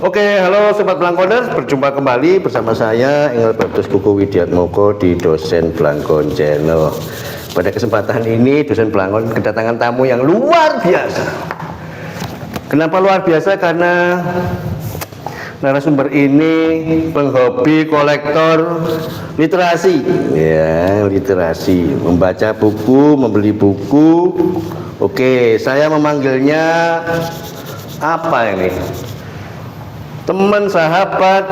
Oke, halo Sobat Blangkoners, berjumpa kembali bersama saya Engelbertus Kuku Widiatmoko di Dosen Blangkon Channel. Pada kesempatan ini Dosen Blangkon kedatangan tamu yang luar biasa. Kenapa luar biasa? Karena narasumber ini penghobi kolektor literasi, ya literasi, membaca buku, membeli buku. Oke, saya memanggilnya apa ini? Teman sahabat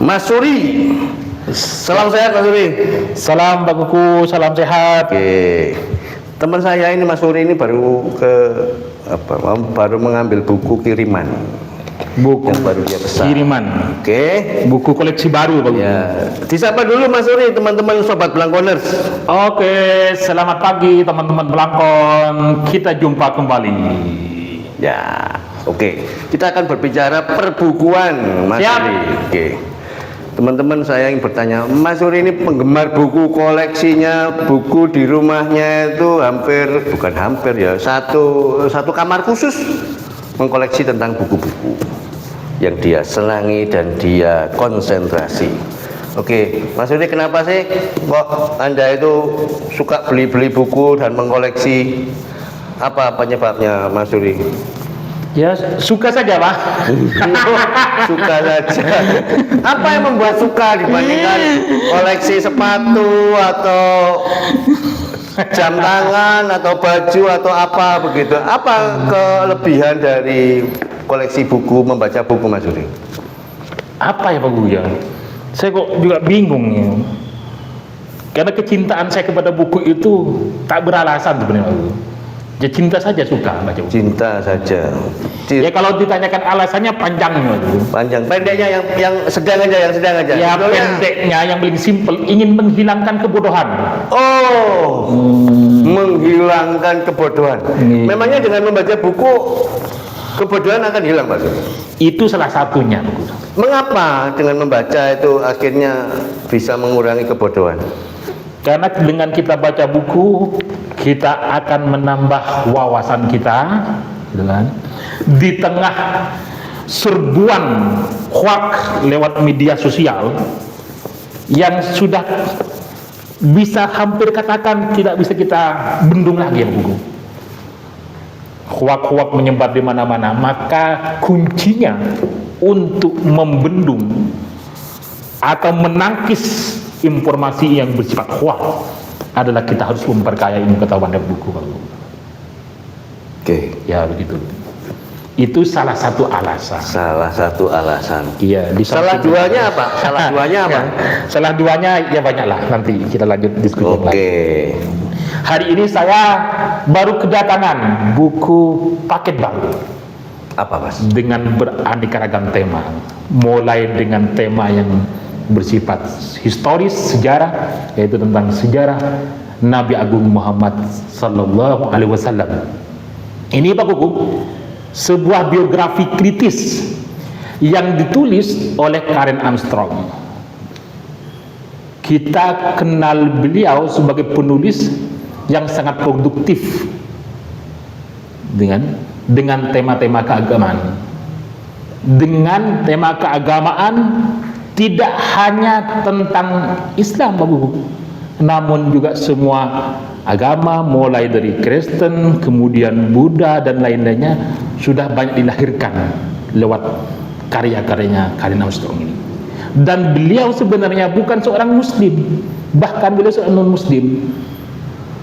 Mas Suri. Salam sehat Mas Suri. Salam Pak Kuku, salam sehat. Oke. Teman saya ini Mas Suri ini baru baru mengambil buku kiriman. Buku yang baru dia pesan. Kiriman. Oke. Buku koleksi baru Pak Kuku. Ya. Disapa dulu Mas Suri, teman-teman Sobat Blangkoners. Oke, selamat pagi teman-teman Blangkon. Kita jumpa kembali. Ya. Oke, kita akan berbicara perbukuan, Mas Suri. Oke, teman-teman saya yang bertanya, Mas Suri ini penggemar buku, koleksinya buku di rumahnya itu bukan hampir ya, satu kamar khusus mengkoleksi tentang buku-buku yang dia senangi dan dia konsentrasi. Oke, Mas Suri kenapa sih kok Anda itu suka beli-beli buku dan mengkoleksi? Apa penyebabnya, Mas Suri? Ya, suka saja Pak. Suka saja. Apa yang membuat suka dibandingkan koleksi sepatu atau jam tangan atau baju atau apa begitu? Apa kelebihan dari koleksi buku, membaca buku Mas Suri? Apa ya Pak Kuku ya? Saya kok juga bingung ya. Karena kecintaan saya kepada buku itu tak beralasan sebenarnya Pak Kuku. Ya cinta saja, suka baca buku. Cinta saja. Ya kalau ditanyakan alasannya panjang. Panjang. Pendeknya yang sedang aja, Ya pendeknya yang paling simpel, ingin menghilangkan kebodohan. Oh, menghilangkan kebodohan. Memangnya dengan membaca buku kebodohan akan hilang Mas? Itu salah satunya. Mengapa dengan membaca itu akhirnya bisa mengurangi kebodohan? Karena dengan kita baca buku, kita akan menambah wawasan kita, gitu kan? Di tengah serbuan hoax lewat media sosial yang sudah bisa hampir katakan tidak bisa kita bendung lagi ya buku. Hoax menyebar di mana-mana, maka kuncinya untuk membendung atau menangkis informasi yang bersifat hoax adalah kita harus memperkaya ilmu pengetahuan dari buku. Oke. Ya begitu. Itu salah satu alasan. Salah satu alasan. Iya. Salah duanya apa? Salah duanya apa? Salah duanya ya banyak lah. Nanti kita lanjut diskusi lagi. Oke. Hari ini saya baru kedatangan buku paket baru. Apa Mas? Dengan beraneka ragam tema. Mulai dengan tema yang bersifat historis, sejarah, yaitu tentang sejarah Nabi Agung Muhammad Sallallahu Alaihi Wasallam. Ini Pak Kuku, sebuah biografi kritis yang ditulis oleh Karen Armstrong. Kita kenal beliau sebagai penulis yang sangat produktif dengan tema-tema keagamaan. Dengan tema keagamaan tidak hanya tentang Islam Pak Kuku, namun juga semua agama mulai dari Kristen, kemudian Buddha dan lain-lainnya sudah banyak dilahirkan lewat karya-karyanya Karen Armstrong ini. Dan beliau sebenarnya bukan seorang muslim, bahkan beliau seorang non-muslim,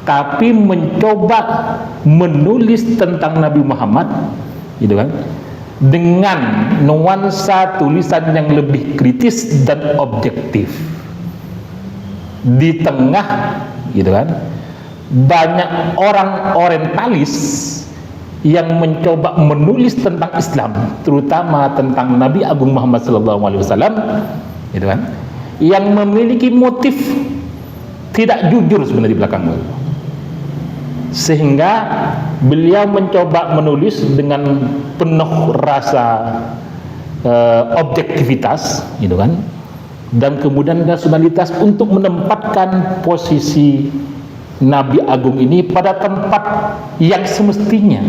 tapi mencoba menulis tentang Nabi Muhammad, gitu kan, dengan nuansa tulisan yang lebih kritis dan objektif. Di tengah, gitu kan, banyak orang orientalis yang mencoba menulis tentang Islam, terutama tentang Nabi Agung Muhammad SAW, gitu kan, yang memiliki motif tidak jujur sebenarnya di belakang. Sehingga beliau mencoba menulis dengan penuh rasa objektivitas, gitu kan, dan kemudian rasionalitas untuk menempatkan posisi Nabi Agung ini pada tempat yang semestinya,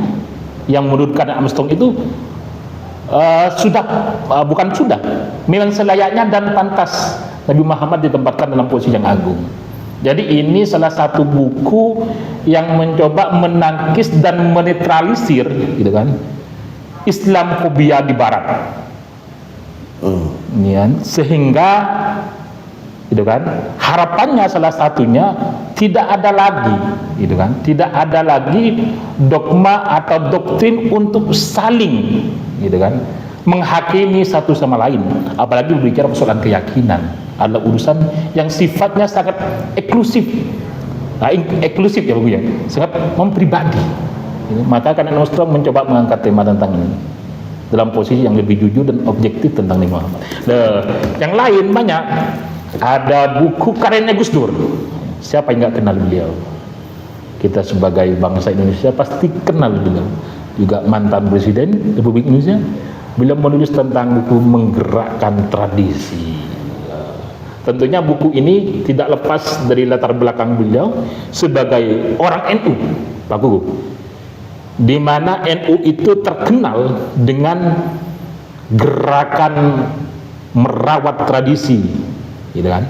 yang menurut Karen Armstrong itu bukan sudah, memang selayaknya dan pantas Nabi Muhammad ditempatkan dalam posisi yang agung. Jadi ini salah satu buku yang mencoba menangkis dan menetralisir, gitu kan, Islamofobia di Barat. Sehingga, gitu kan, harapannya salah satunya tidak ada lagi, gitu kan, tidak ada lagi dogma atau doktrin untuk saling, gitu kan, menghakimi satu sama lain, apalagi berbicara persoalan keyakinan adalah urusan yang sifatnya sangat eksklusif, eksklusif ya Bu ya, sangat mempribadi. Maka karena Nostrum mencoba mengangkat tema tentang ini dalam posisi yang lebih jujur dan objektif tentang Nabi Muhammad. Yang lain banyak, ada buku karyanya Gus Dur. Siapa yang nggak kenal beliau? Kita sebagai bangsa Indonesia pasti kenal beliau. Juga mantan Presiden Republik Indonesia. Beliau menulis tentang buku menggerakkan tradisi. Tentunya buku ini tidak lepas dari latar belakang beliau sebagai orang NU, Pak Gugu, di mana NU itu terkenal dengan gerakan merawat tradisi, gitu kan?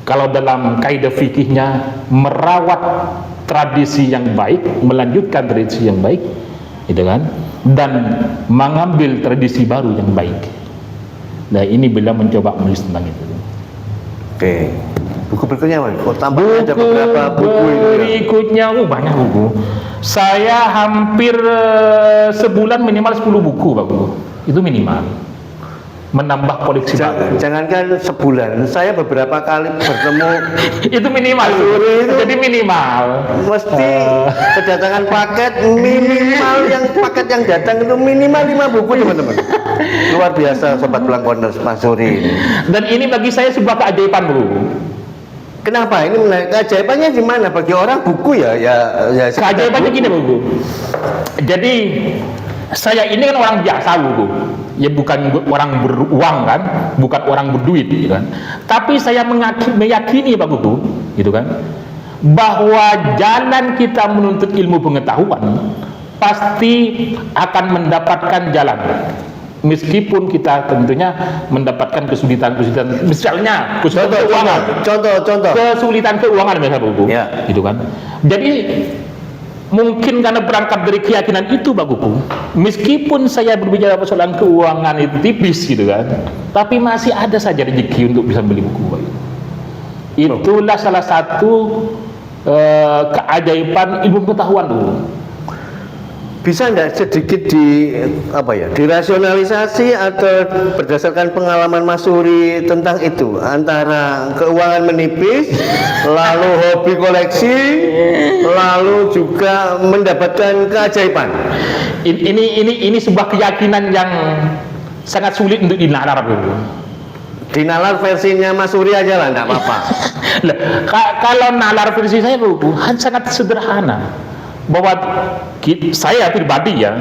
Kalau dalam kaidah fikihnya, merawat tradisi yang baik, melanjutkan tradisi yang baik, gitu kan? Dan mengambil tradisi baru yang baik. Nah, ini beliau mencoba menulis tentang itu. Oke, buku berikutnya Mas. Tambah ada beberapa buku ini. Berikutnya banyak buku. Saya hampir sebulan minimal 10 buku, Pak Guru. Itu minimal. Menambah koleksi baru. Jangankan sebulan, saya beberapa kali bertemu itu minimal. Jadi minimal. Mesti kedatangan paket yang datang itu minimal 5 buku, teman-teman. Luar biasa Sobat Blangkoners Mas Suri ini. Dan ini bagi saya sebuah keajaiban, Bro. Kenapa? Ini keajaibannya di mana? Bagi orang buku ya keajaibannya gini, Bro. Jadi saya ini kan orang biasa, Bro. Ya bukan orang beruang kan, bukan orang berduit, gitu kan. Tapi saya meyakini Pak Guru, gitu kan, bahwa jalan kita menuntut ilmu pengetahuan pasti akan mendapatkan jalan. Meskipun kita tentunya mendapatkan kesulitan-kesulitan, misalnya kesulitan keuangan, contoh kesulitan keuangan misalnya Bu, ya. Gitu kan. Jadi mungkin karena berangkat dari keyakinan itu Pak Gugu, meskipun saya berbicara persoalan keuangan itu tipis gitu kan, tapi masih ada saja rezeki untuk bisa beli buku Pak. Itulah salah satu keajaiban ilmu pengetahuan dulu. Bisa enggak sedikit dirasionalisasi atau berdasarkan pengalaman Mas Suri tentang itu, antara keuangan menipis, lalu hobi koleksi, lalu juga mendapatkan keajaiban. Ini sebuah keyakinan yang sangat sulit untuk dinalar dulu. Dinalar versinya Mas Suri aja lah, enggak apa-apa. Kalau nalar versi saya Bu, sangat sederhana. Bahwa saya pribadi ya,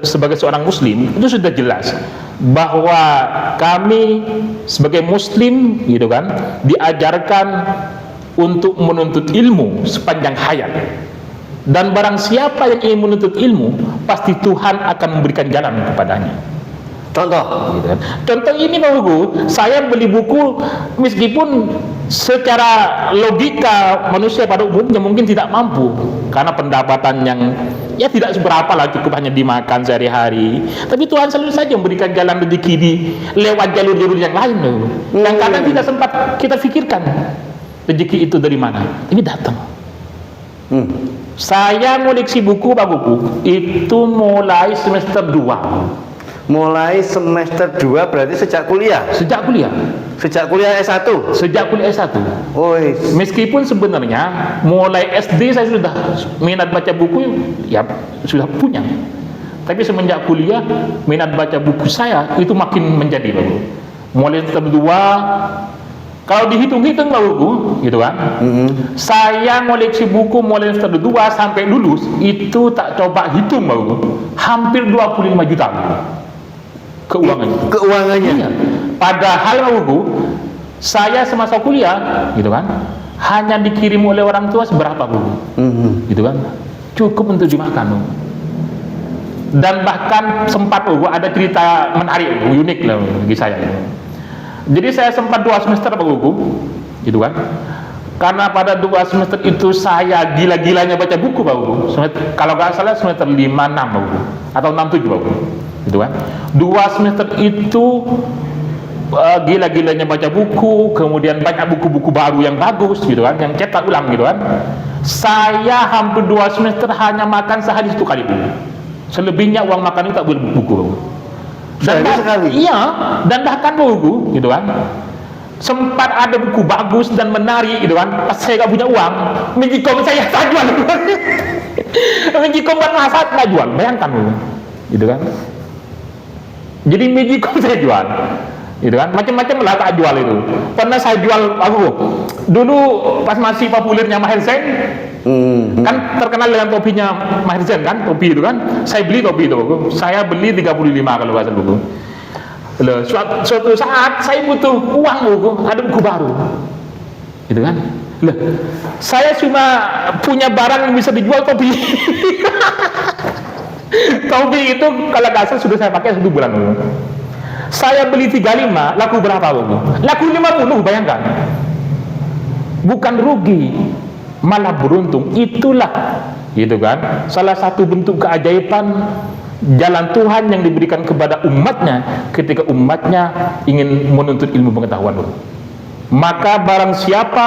sebagai seorang muslim itu sudah jelas bahwa kami sebagai muslim gitu kan diajarkan untuk menuntut ilmu sepanjang hayat, dan barang siapa yang ingin menuntut ilmu pasti Tuhan akan memberikan jalan kepadanya. Contoh gitu kan. Contoh ini Pak Hugo, saya beli buku meskipun secara logika manusia pada umumnya mungkin tidak mampu karena pendapatan yang ya tidak seberapa lah, cukup hanya dimakan sehari-hari, tapi Tuhan selalu saja memberikan jalan rezeki lewat jalur-jalur yang lain loh. Yang kadang tidak sempat kita pikirkan rezeki itu dari mana, ini datang. Saya ngoleksi buku Pak Buku itu mulai semester 2. Mulai semester 2 berarti sejak kuliah? Sejak kuliah. Sejak kuliah S1? Sejak kuliah S1. Oh, meskipun sebenarnya mulai SD saya sudah minat baca buku, ya sudah punya. Tapi semenjak kuliah, minat baca buku saya itu makin menjadi Pak. Mulai semester 2, kalau dihitung-hitung Pak Buku, gitu kan. Saya ngoleksi buku mulai semester 2 sampai lulus, itu tak coba hitung Pak Buku, hampir 25 juta. Keuangannya. Iya. Padahal Bu, saya semasa kuliah, gitu kan, hanya dikirim oleh orang tua seberapa Bu, gitu kan, cukup untuk dimakan Bu. Dan bahkan sempat ada cerita menarik, unik lah bagi saya. Jadi saya sempat 2 semester Pak Gugu, gitu kan. Karena pada 2 semester itu saya gila-gilanya baca buku Pak Gugu. Kalau nggak salah semester 5, 6 Pak Gugu, atau 6, 7 Pak Gugu, gitu kan. 2 semester itu gila-gilanya baca buku, kemudian banyak buku-buku baru yang bagus, gitu kan, yang cetak ulang, gitu kan. Saya hampir 2 semester hanya makan sehari 1 kali Bu. Selebihnya uang makan itu tak boleh buku. Dan sekali. Iya, dan bahkan buku, gitu kan. Sempat ada buku bagus dan menarik, gitu kan. Pas saya gak punya uang, Magicom saya tak jual. Magicom buat masak tak jual, bayangkan Bu, gitu kan. Jadi Magicom saya jual, gitu kan. Macam-macam lah tak jual itu. Pernah saya jual aku dulu pas masih populernya Maher Zain. Kan terkenal dengan topinya Maher Zain kan, topi itu kan. Saya beli topi itu, saya beli 35 kalau nggak salah buku. Loh, suatu saat saya butuh uang buku, ada buku baru, gitu kan. Loh, saya cuma punya barang yang bisa dijual topi. Topi itu kalau nggak salah sudah saya pakai 1 bulan buku. Saya beli 35, laku berapa buku? Laku 50, bayangkan. Bukan rugi, malah beruntung. Itulah, gitu kan, salah satu bentuk keajaiban jalan Tuhan yang diberikan kepada umatnya ketika umatnya ingin menuntut ilmu pengetahuan. Maka barang siapa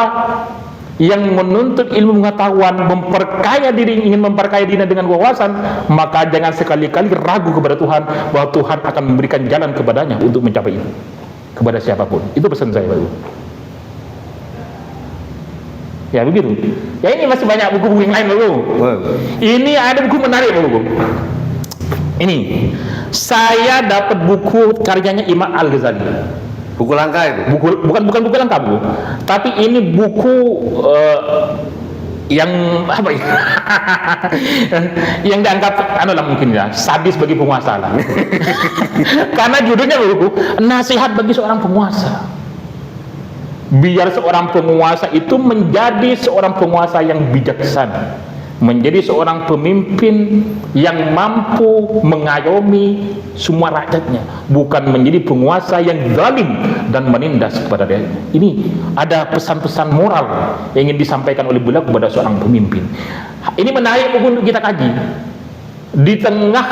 yang menuntut ilmu pengetahuan, memperkaya diri, ingin memperkaya diri dengan wawasan, maka jangan sekali-kali ragu kepada Tuhan bahwa Tuhan akan memberikan jalan kepadanya untuk mencapai itu, kepada siapapun. Itu pesan saya Pak. Ya begitu. Ya ini masih banyak buku-buku yang lain Pak. Ini ada buku menarik Pak. Ini saya dapat buku karyanya Imam Al-Ghazali. Buku langka itu? Bukan buku langka Bu. Tapi ini buku yang apa ya? Yang dianggap lah mungkin ya, sadis bagi penguasa lah. Karena judulnya buku Nasihat bagi seorang penguasa. Biar seorang penguasa itu menjadi seorang penguasa yang bijaksana, menjadi seorang pemimpin yang mampu mengayomi semua rakyatnya, bukan menjadi penguasa yang zalim dan menindas kepada dia. Ini ada pesan-pesan moral yang ingin disampaikan oleh beliau kepada seorang pemimpin. Ini menarik untuk kita kaji. Di tengah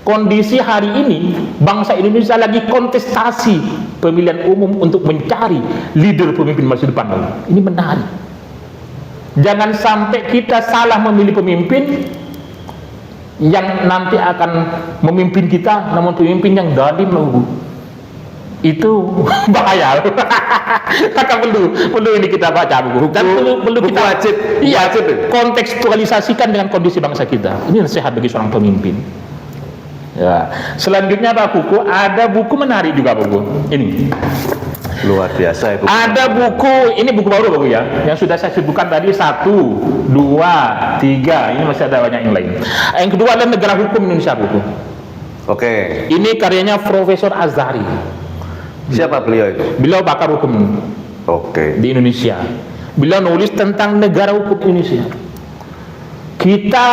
kondisi hari ini, bangsa Indonesia lagi kontestasi pemilihan umum untuk mencari leader pemimpin masa depan. Ini menarik. Jangan sampai kita salah memilih pemimpin yang nanti akan memimpin kita, namun pemimpin yang zalim. Itu bahaya. Maka perlu ini kita baca buku, dan perlu kita wajib kontekstualisasikan dengan kondisi bangsa kita. Ini nasihat bagi seorang pemimpin. Ya. Selanjutnya Pak Kuku, ada buku menarik juga buku. Ini luar biasa ya, ada buku, ini buku baru Bapak ya, yang sudah saya sebutkan tadi 1, 2, 3. Ini masih ada banyak yang lain. Yang kedua adalah Negara Hukum Indonesia buku. Oke. Ini karyanya Profesor Azhari. Siapa beliau itu? Beliau pakar hukum di Indonesia. Beliau nulis tentang negara hukum Indonesia. Kita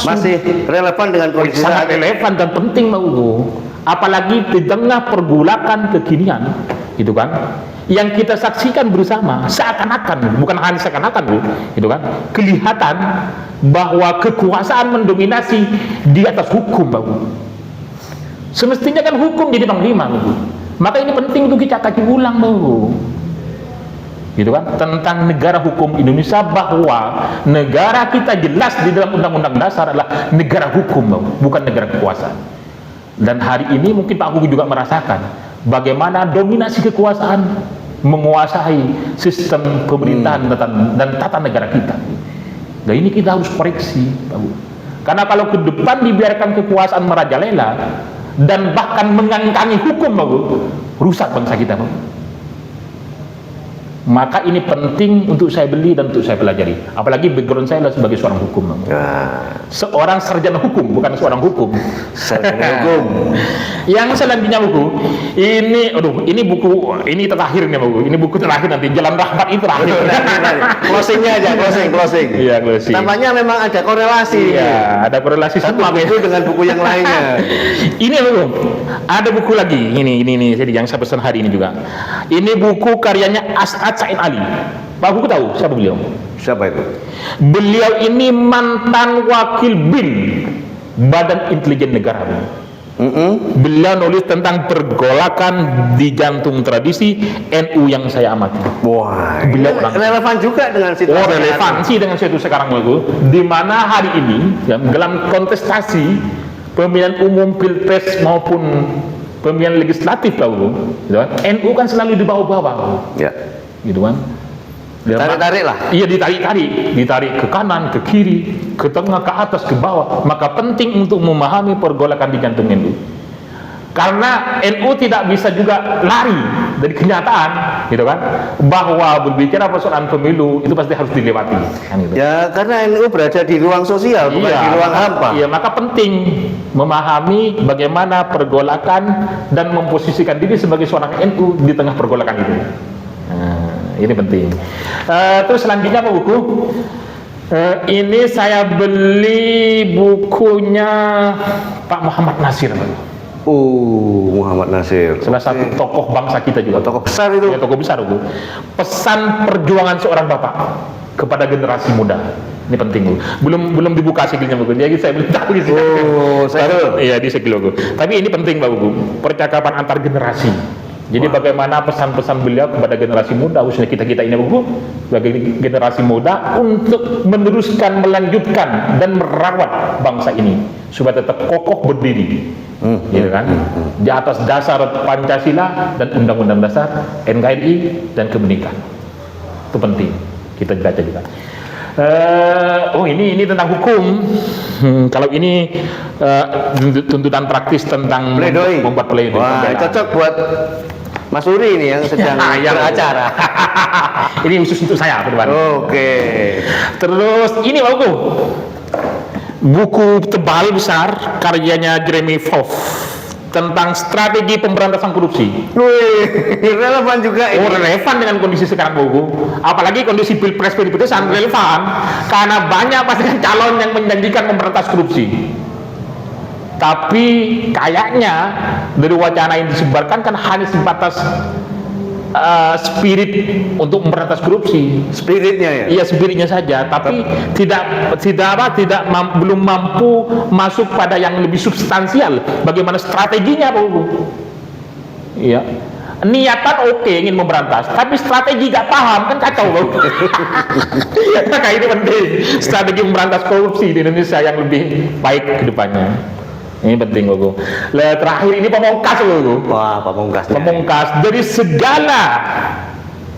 masih relevan dengan kondisi sangat relevan dan penting Pak Ugo. Apalagi di tengah pergulakan kekinian, gitu kan, yang kita saksikan bersama, seakan-akan, bukan hanya seakan-akan Bu, gitu kan, kelihatan bahwa kekuasaan mendominasi di atas hukum Pak Bu. Semestinya kan hukum jadi panglima Bu. Maka ini penting untuk kita kaji ulang Bu, gitu kan, tentang negara hukum Indonesia, bahwa negara kita jelas di dalam Undang-Undang Dasar adalah negara hukum Bu, bukan negara kekuasaan. Dan hari ini mungkin Pak Hugo juga merasakan bagaimana dominasi kekuasaan menguasai sistem pemerintahan dan tata negara kita. Dan ini kita harus koreksi Pak Hugo. Karena kalau ke depan dibiarkan kekuasaan merajalela dan bahkan mengangkangi hukum Pak Hugo, rusak bangsa kita Pak Hugo. Maka ini penting untuk saya beli dan untuk saya pelajari. Apalagi background saya adalah sebagai seorang hukum. Nah, Seorang sarjana hukum, bukan seorang hukum. sarjana hukum. Yang selanjutnya buku ini, ini buku ini terakhir nih buku. Ini buku terakhir nanti Jalan Rahmat itu terakhir. Closingnya aja, closing. Iya, closing. Tampaknya memang ada korelasi. Iya, ada korelasi Satu semua buku dengan buku yang lainnya. Ini buku. Ada buku lagi. Ini jadi yang saya pesan hari ini juga. Ini buku karyanya As'ad Said Ali. Pak buku tahu siapa beliau? Siapa itu? Beliau ini mantan wakil BIN, Badan Intelijen Negara. Beliau nulis tentang pergolakan di jantung tradisi NU yang saya amati. Wah, Beliau relevan juga dengan situasi. relevansi dengan situasi sekarang itu, di mana hari ini ya, dalam kontestasi pemilihan umum pilpres maupun pemilihan legislatif gitu kan, NU kan selalu di bawah-bawah, Ya. gitu kan. Tarik-tarik lah. Iya, ditarik ke kanan, ke kiri, ke tengah, ke atas, ke bawah. Maka penting untuk memahami pergolakan di jantung NU. Karena NU tidak bisa juga lari dari kenyataan, gitu kan, bahwa berbicara persoalan pemilu itu pasti harus dilewati, kan gitu. Ya, karena NU berada di ruang sosial, bukan di ruang hampa. Iya, maka penting memahami bagaimana pergolakan dan memposisikan diri sebagai seorang NU di tengah pergolakan itu. Nah, ini penting. Terus selanjutnya apa buku? Ini saya beli bukunya Pak Muhammad Nasir. Muhammad Nasir. Salah satu tokoh bangsa kita juga. Tokoh besar itu. Ya, tokoh besar itu. Pesan perjuangan seorang bapak kepada generasi muda. Ini penting Bu. Belum dibuka segelnya Bu. Jadi saya belum tahu isi. segel. Iya, di segel Bu. Tapi ini penting Pak Bu. Percakapan antar generasi. Jadi bagaimana pesan-pesan beliau kepada generasi muda, khususnya kita ini Bu, sebagai generasi muda untuk meneruskan, melanjutkan dan merawat bangsa ini supaya tetap kokoh berdiri, gitu kan? Di atas dasar Pancasila dan Undang-Undang Dasar NKRI dan kebenekaan. Itu penting kita baca juga. Ini tentang hukum. Kalau ini tuntutan praktis tentang membuat pledoi. Wah, cocok buat Mas Uri ini yang sedang beracara. Ini khusus untuk saya, teman. Oke. Terus ini buku tebal besar karyanya Jeremy Foff tentang strategi pemberantasan korupsi. Wih, relevan juga ini. Relevan dengan kondisi sekarang buku. Apalagi kondisi pilpres sangat relevan karena banyak pasangan calon yang menjanjikan memberantas korupsi. Tapi kayaknya dari wacana yang disebarkan kan hanya sebatas spirit untuk memberantas korupsi. Spiritnya ya? Iya, spiritnya saja, tapi belum mampu masuk pada yang lebih substansial. Bagaimana strateginya, Pak Bu? Iya. Niatan oke, ingin memberantas, tapi strategi gak paham kan kacau, Pak. Maka ini penting, strategi memberantas korupsi di Indonesia yang lebih baik ke depannya. Ini penting, Gogo. Terakhir ini pemungkas, Gogo. Wah, pemungkas. Pemungkas dari segala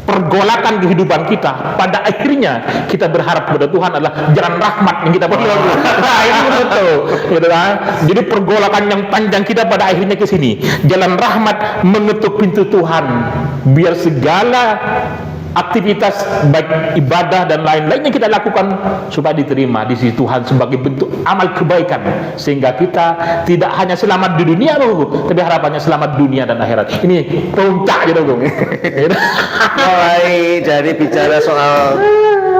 pergolakan kehidupan kita, pada akhirnya kita berharap kepada Tuhan adalah jalan rahmat yang kita perlu. Nah, ini betul, gitu kan? Jadi pergolakan yang panjang kita pada akhirnya ke sini. Jalan rahmat mengetuk pintu Tuhan, biar segala aktivitas baik ibadah dan lain-lainnya kita lakukan supaya diterima di sisi Tuhan sebagai bentuk amal kebaikan, sehingga kita tidak hanya selamat di dunia loh, tapi harapannya selamat dunia dan akhirat. Ini puncak gitu loh. Mulai dari bicara soal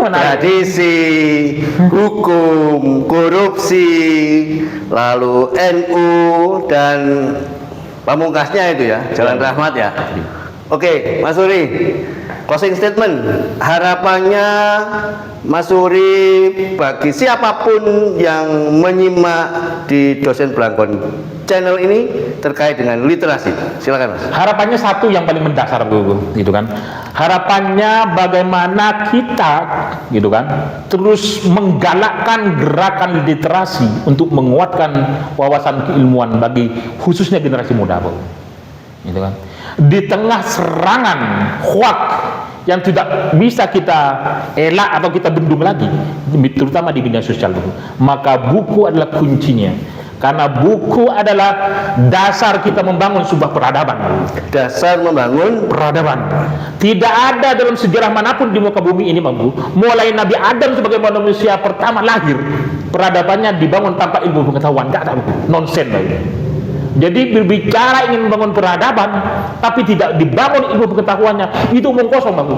tradisi, hukum, korupsi, lalu NU dan pamungkasnya itu ya, jalan rahmat ya. Oke, Mas Uri, closing statement, harapannya Mas Uri bagi siapapun yang menyimak di Dosen Blangkon channel ini terkait dengan literasi. Silakan Mas. Harapannya satu yang paling mendasar gitu kan. Harapannya bagaimana kita gitu kan terus menggalakkan gerakan literasi untuk menguatkan wawasan keilmuan bagi khususnya generasi muda, Bu. Gitu kan. Di tengah serangan hoak yang tidak bisa kita elak atau kita bendung lagi, terutama di dunia sosial, maka buku adalah kuncinya. Karena buku adalah dasar kita membangun sebuah peradaban. Dasar membangun Peradaban. Tidak ada dalam sejarah manapun di muka bumi ini, Babu, mulai Nabi Adam sebagai manusia pertama lahir, peradabannya dibangun tanpa ilmu pengetahuan. Tidak ada, nonsen lagi. Jadi berbicara ingin membangun peradaban tapi tidak dibangun ilmu pengetahuannya, itu omong kosong, Babu.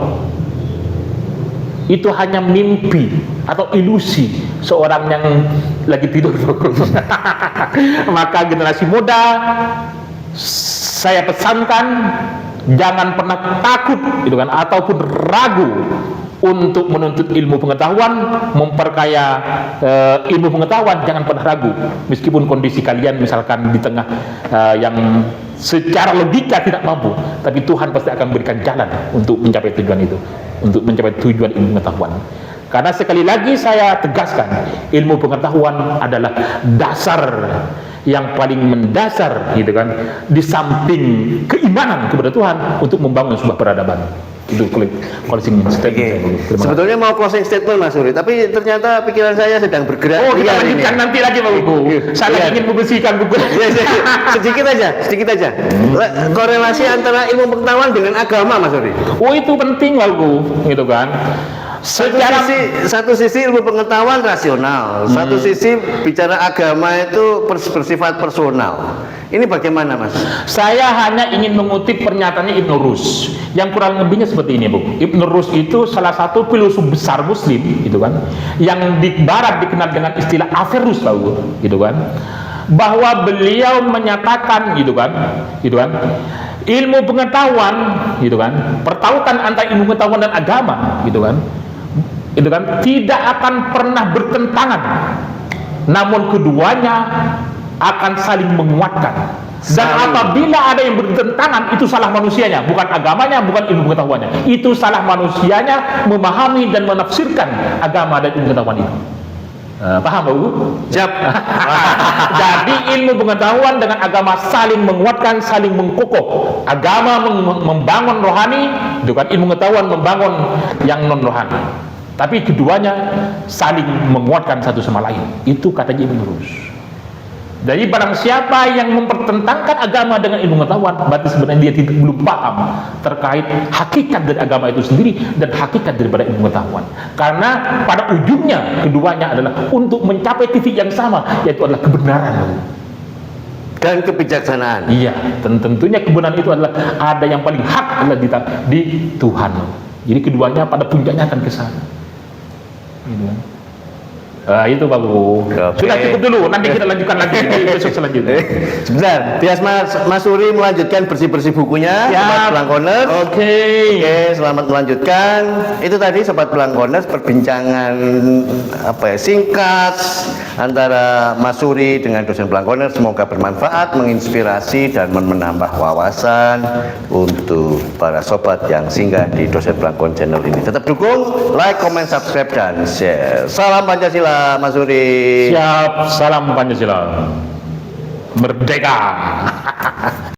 Itu hanya mimpi atau ilusi seorang yang lagi tidur. Maka generasi muda, saya pesankan jangan pernah takut gitu kan, ataupun ragu untuk menuntut ilmu pengetahuan, memperkaya ilmu pengetahuan. Jangan pernah ragu, meskipun kondisi kalian misalkan di tengah yang secara logika tidak mampu, tapi Tuhan pasti akan berikan jalan untuk mencapai tujuan itu, untuk mencapai tujuan ilmu pengetahuan. Karena sekali lagi saya tegaskan, ilmu pengetahuan adalah dasar yang paling mendasar gitu kan, di samping keimanan kepada Tuhan untuk membangun sebuah peradaban. Itu closing statement. Sebetulnya mau closing statement Mas Suri, tapi ternyata pikiran saya sedang bergerak. Oh, kita lanjutkan nanti lagi Pak Buku. Saya ingin membersihkan buku. sedikit aja. Korelasi antara ilmu pengetahuan dengan agama, Mas Suri. Oh, itu penting Pak Buku, gitu kan. Satu sisi ilmu pengetahuan rasional, satu sisi bicara agama itu bersifat personal. Ini bagaimana, Mas? Saya hanya ingin mengutip pernyataannya Ibn Rus yang kurang lebihnya seperti ini, Bu. Ibn Rus itu salah satu filosof besar Muslim, gitu kan, yang di Barat dikenal dengan istilah Averroes, Bu, gitu kan, bahwa beliau menyatakan, gitu kan, ilmu pengetahuan, gitu kan, pertautan antara ilmu pengetahuan dan agama, gitu kan, tidak akan pernah bertentangan, namun keduanya akan saling menguatkan. Dan apabila ada yang bertentangan, itu salah manusianya, bukan agamanya, bukan ilmu pengetahuannya. Itu salah manusianya memahami dan menafsirkan agama dan ilmu pengetahuan itu. Paham, Bu? Siap. Jadi ilmu pengetahuan dengan agama saling menguatkan, saling mengkokoh. Agama membangun rohani, dengan ilmu pengetahuan membangun yang non rohani. Tapi keduanya saling menguatkan satu sama lain. Itu katanya Ibn Rus. Jadi barang siapa yang mempertentangkan agama dengan ilmu pengetahuan, berarti sebenarnya dia belum paham terkait hakikat dari agama itu sendiri dan hakikat daripada ilmu pengetahuan. Karena pada ujungnya keduanya adalah untuk mencapai titik yang sama, yaitu adalah kebenaran dan kebijaksanaan. Iya, dan tentunya kebenaran itu adalah ada yang paling hak adalah di Tuhan. Jadi keduanya pada puncaknya akan ke sana. Gitu. Itu Pak Bu. Sudah cukup dulu, nanti kita lanjutkan lagi di episode selanjutnya. Sebentar, biar Mas Suri melanjutkan bersih-bersih bukunya. Sobat Blangkoners. Oke, selamat melanjutkan. Itu tadi Sobat Blangkoners, perbincangan singkat antara Mas Suri dengan dosen Blangkoners. Semoga bermanfaat, menginspirasi dan menambah wawasan untuk para sobat yang singgah di dosen Blangkon channel ini. Tetap dukung, like, comment, subscribe, dan share. Salam Pancasila, Mas Suri. Siap, salam Pancasila. Merdeka.